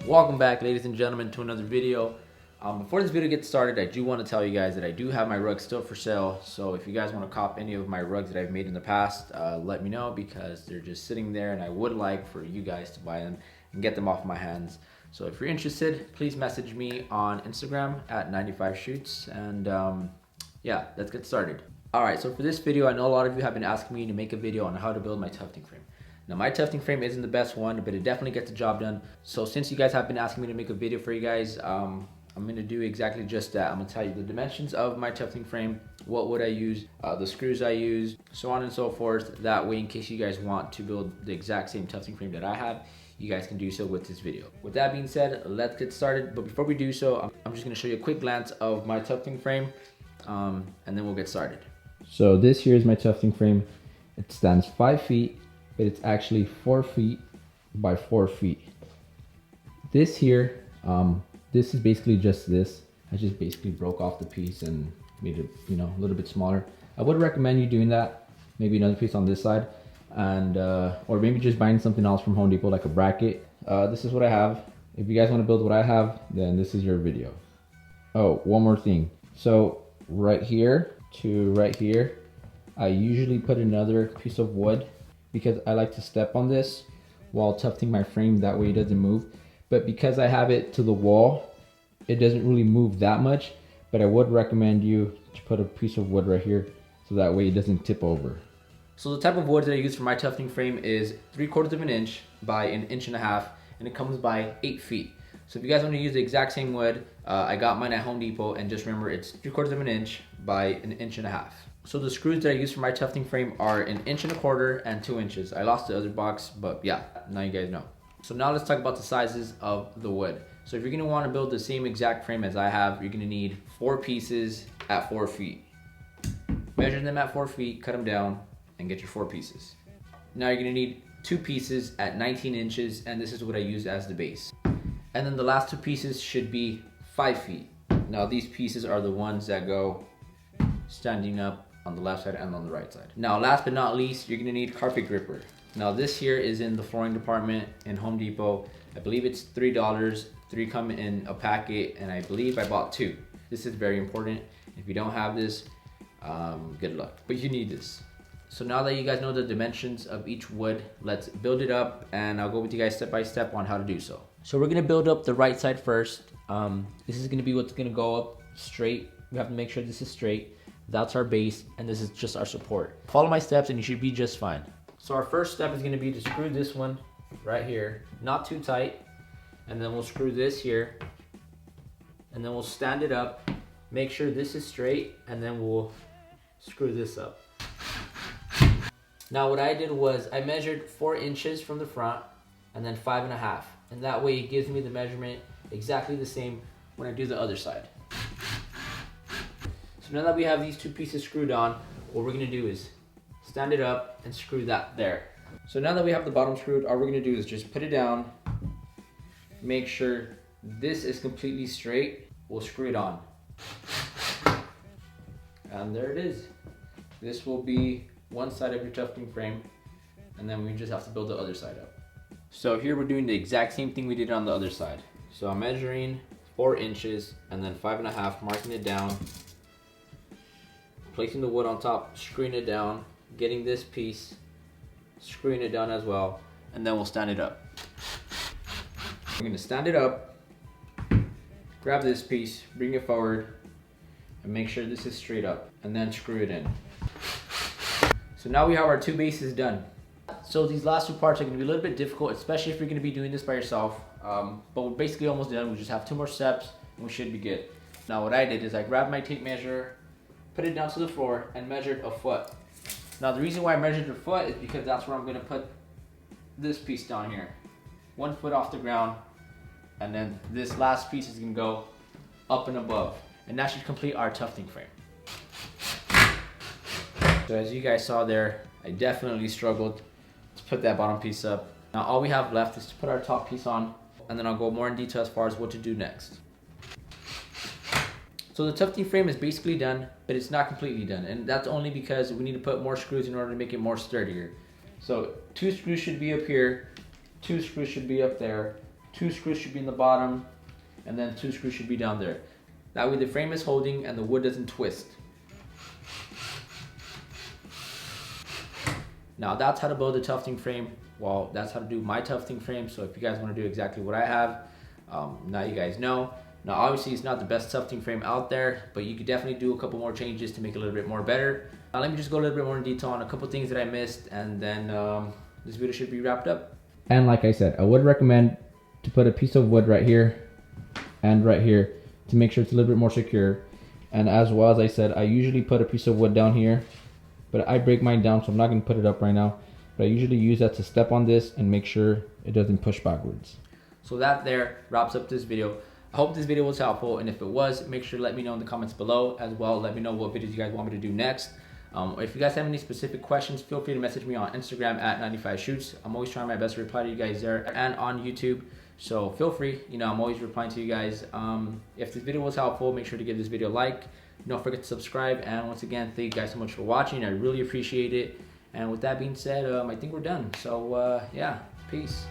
Welcome back, ladies and gentlemen, to another video. Before this video gets started, I do want to tell you guys that I do have my rugs still for sale. So if you guys want to cop any of my rugs that I've made in the past, let me know, because they're just sitting there and I would like for you guys to buy them and get them off my hands. So if you're interested, please message me on Instagram at 95shoots, and yeah, let's get started. Alright, so for this video, I know a lot of you have been asking me to make a video on how to build my tufting frame. Now, my tufting frame isn't the best one, but it definitely gets the job done. So since you guys have been asking me to make a video for you guys, I'm going to do exactly just that. I'm going to tell you the dimensions of my tufting frame, what would I use, the screws I use, so on and so forth. That way, in case you guys want to build the exact same tufting frame that I have, you guys can do so with this video. With that being said, let's get started. But before we do so, I'm just going to show you a quick glance of my tufting frame, and then we'll get started. So this here is my tufting frame. It stands 5 feet. But it's actually 4 feet by 4 feet. This here, this is basically just this. I just basically broke off the piece and made it, a little bit smaller. I would recommend you doing that. Maybe another piece on this side, and or maybe just buying something else from Home Depot, like a bracket. This is what I have. If you guys want to build what I have, then this is your video. Oh, one more thing. So right here to right here, I usually put another piece of wood, because I like to step on this while tufting my frame, that way it doesn't move. But because I have it to the wall, it doesn't really move that much, but I would recommend you to put a piece of wood right here, so that way it doesn't tip over. So the type of wood that I use for my tufting frame is 3/4 of an inch by 1.5 inches, and it comes by 8 feet. So if you guys want to use the exact same wood, I got mine at Home Depot, and just remember it's 3/4 of an inch by 1.5 inches. So the screws that I use for my tufting frame are 1.25 inches and 2 inches. I lost the other box, but yeah, now you guys know. So now let's talk about the sizes of the wood. So if you're gonna wanna build the same exact frame as I have, you're gonna need 4 pieces at 4 feet. Measure them at 4 feet, cut them down, and get your 4 pieces. Now you're gonna need 2 pieces at 19 inches, and this is what I use as the base. And then the last 2 pieces should be 5 feet. Now these pieces are the ones that go standing up on the left side and on the right side. Now, last but not least, you're gonna need carpet gripper. Now, this here is in the flooring department in Home Depot. I believe it's $3. 3 come in a packet, and I believe I bought 2. This is very important. If you don't have this, good luck, but you need this. So now that you guys know the dimensions of each wood, let's build it up, and I'll go with you guys step by step on how to do so. So we're gonna build up the right side first. This is gonna be what's gonna go up straight. We have to make sure this is straight. That's our base, and this is just our support. Follow my steps and you should be just fine. So our first step is gonna be to screw this one right here, not too tight, and then we'll screw this here, and then we'll stand it up, make sure this is straight, and then we'll screw this up. Now what I did was I measured 4 inches from the front and then 5.5, and that way it gives me the measurement exactly the same when I do the other side. So now that we have these 2 pieces screwed on, what we're gonna do is stand it up and screw that there. So now that we have the bottom screwed, all we're gonna do is just put it down, make sure this is completely straight, we'll screw it on. And there it is. This will be one side of your tufting frame, and then we just have to build the other side up. So here we're doing the exact same thing we did on the other side. So I'm measuring 4 inches and then 5.5, marking it down, placing the wood on top, screwing it down, getting this piece, screwing it down as well, and then we'll stand it up. We're gonna stand it up, grab this piece, bring it forward, and make sure this is straight up, and then screw it in. So now we have our 2 bases done. So these last 2 parts are gonna be a little bit difficult, especially if you're gonna be doing this by yourself, but we're basically almost done. We just have 2 more steps, and we should be good. Now what I did is I grabbed my tape measure, put it down to the floor, and measured a foot. Now the reason why I measured a foot is because that's where I'm gonna put this piece down here. 1 foot off the ground, and then this last piece is gonna go up and above. And that should complete our tufting frame. So as you guys saw there, I definitely struggled to put that bottom piece up. Now all we have left is to put our top piece on, and then I'll go more in detail as far as what to do next. So the tufting frame is basically done, but it's not completely done, and that's only because we need to put more screws in order to make it more sturdier. So 2 screws should be up here, 2 screws should be up there, 2 screws should be in the bottom, and then 2 screws should be down there. That way the frame is holding and the wood doesn't twist. Now that's how to build a tufting frame. Well, that's how to do my tufting frame. So if you guys want to do exactly what I have, now you guys know. Now obviously it's not the best tufting frame out there, but you could definitely do a couple more changes to make it a little bit more better. Now let me just go a little bit more in detail on a couple things that I missed, and then this video should be wrapped up. And like I said, I would recommend to put a piece of wood right here and right here to make sure it's a little bit more secure. And as well as I said, I usually put a piece of wood down here, but I break mine down, so I'm not going to put it up right now. But I usually use that to step on this and make sure it doesn't push backwards. So that there wraps up this video. I hope this video was helpful, and if it was, make sure to let me know in the comments below. As well, let me know what videos you guys want me to do next. If you guys have any specific questions, feel free to message me on Instagram at 95shoots. I'm always trying my best to reply to you guys there, and on YouTube. So feel free, I'm always replying to you guys. If this video was helpful, make sure to give this video a like. Don't forget to subscribe, and once again, thank you guys so much for watching. I really appreciate it. And with that being said, I think we're done. So yeah, peace.